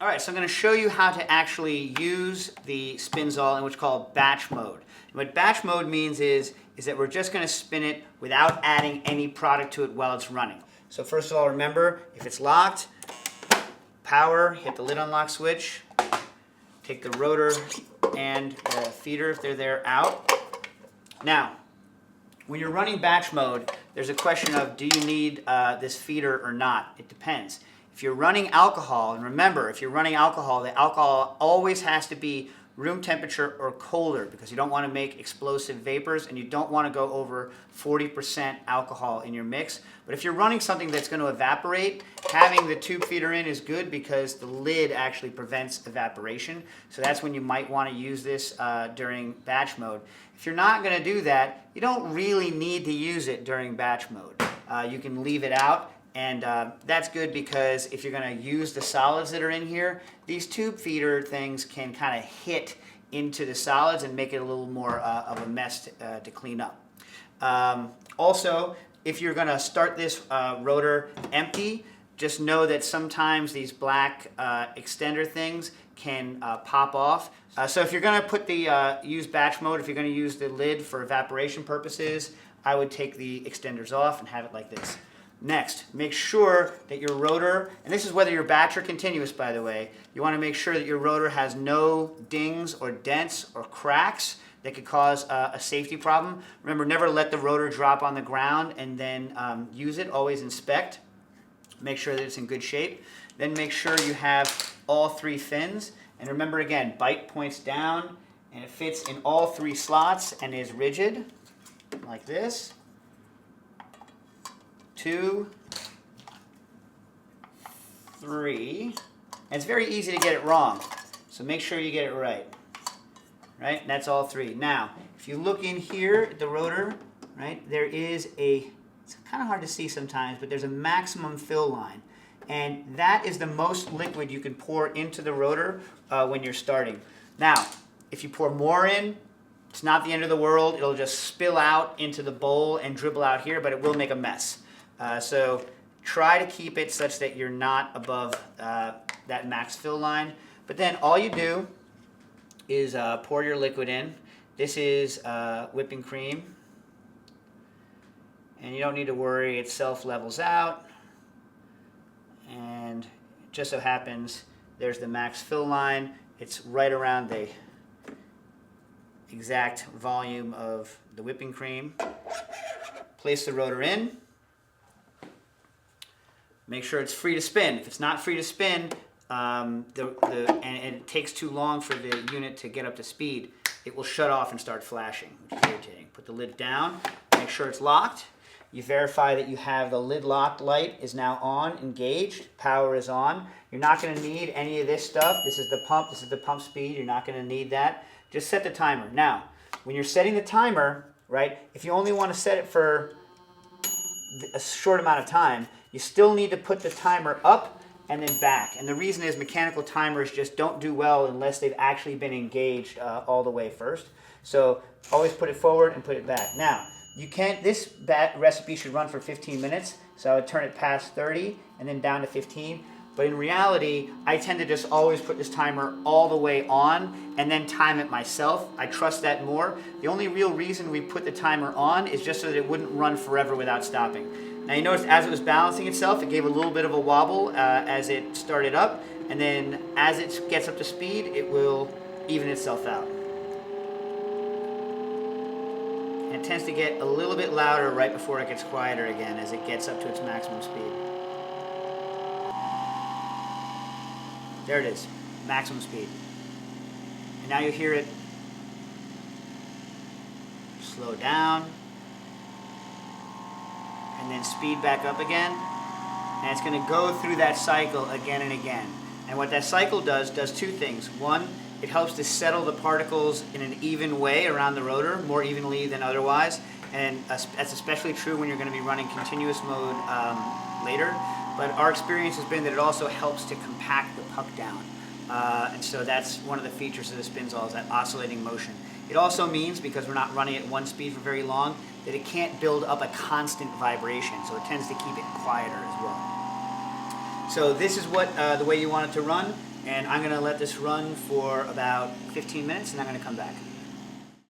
All right, so I'm going to show you how to actually use the Spinzall in what's called batch mode. And what batch mode means is that we're just going to spin it without adding any product to it while it's running. So first of all, remember, if it's locked, power, hit the lid unlock switch, take the rotor and the feeder, if they're there, out. Now, when you're running batch mode, there's a question of, do you need this feeder or not? It depends. If you're running alcohol, and remember, if you're running alcohol, the alcohol always has to be room temperature or colder because you don't want to make explosive vapors and you don't want to go over 40% alcohol in your mix. But if you're running something that's going to evaporate, having the tube feeder in is good because the lid actually prevents evaporation. So that's when you might want to use this during batch mode. If you're not going to do that, you don't really need to use it during batch mode. You can leave it out. And that's good because if you're going to use the solids that are in here, these tube feeder things can kind of hit into the solids and make it a little more of a mess to clean up. Also, if you're going to start this rotor empty, just know that sometimes these black extender things can pop off. So if you're going to put the use batch mode, if you're going to use the lid for evaporation purposes, I would take the extenders off and have it like this. Next, make sure that your rotor, and this is whether you're batch or continuous, by the way, you want to make sure that your rotor has no dings or dents or cracks that could cause a safety problem. Remember, never let the rotor drop on the ground and then use it. Always inspect. Make sure that it's in good shape. Then make sure you have all three fins. And remember again, bite points down and it fits in all three slots and is rigid, like this. 2, 3, and it's very easy to get it wrong, so make sure you get it right. Right, and that's all 3. Now, if you look in here at the rotor, right, there is it's kind of hard to see sometimes, but there's a maximum fill line, and that is the most liquid you can pour into the rotor when you're starting. Now, if you pour more in, it's not the end of the world. It'll just spill out into the bowl and dribble out here, but it will make a mess. So try to keep it such that you're not above that max fill line. But then all you do is pour your liquid in. This is whipping cream. And you don't need to worry, it self-levels out. And it just so happens there's the max fill line. It's right around the exact volume of the whipping cream. Place the rotor in. Make sure it's free to spin. If it's not free to spin, and it takes too long for the unit to get up to speed, it will shut off and start flashing, which is irritating. Put the lid down, make sure it's locked. You verify that you have the lid locked light is now on, engaged, power is on. You're not going to need any of this stuff. This is the pump speed. You're not going to need that. Just set the timer. Now, when you're setting the timer, right, if you only want to set it for a short amount of time, you still need to put the timer up and then back. And the reason is mechanical timers just don't do well unless they've actually been engaged all the way first. So always put it forward and put it back. Now, this recipe should run for 15 minutes, so I would turn it past 30 and then down to 15. But in reality, I tend to just always put this timer all the way on and then time it myself. I trust that more. The only real reason we put the timer on is just so that it wouldn't run forever without stopping. Now you notice as it was balancing itself, it gave a little bit of a wobble as it started up, and then as it gets up to speed, it will even itself out. And it tends to get a little bit louder right before it gets quieter again as it gets up to its maximum speed. There it is, maximum speed. And now you hear it slow down, and then speed back up again. And it's going to go through that cycle again and again. And what that cycle does 2 things. One, it helps to settle the particles in an even way around the rotor, more evenly than otherwise. And that's especially true when you're going to be running continuous mode later. But our experience has been that it also helps to compact the puck down. And so that's one of the features of the Spinzall, is that oscillating motion. It also means, because we're not running at one speed for very long, that it can't build up a constant vibration, so it tends to keep it quieter as well. So this is what the way you want it to run. And I'm going to let this run for about 15 minutes and I'm going to come back.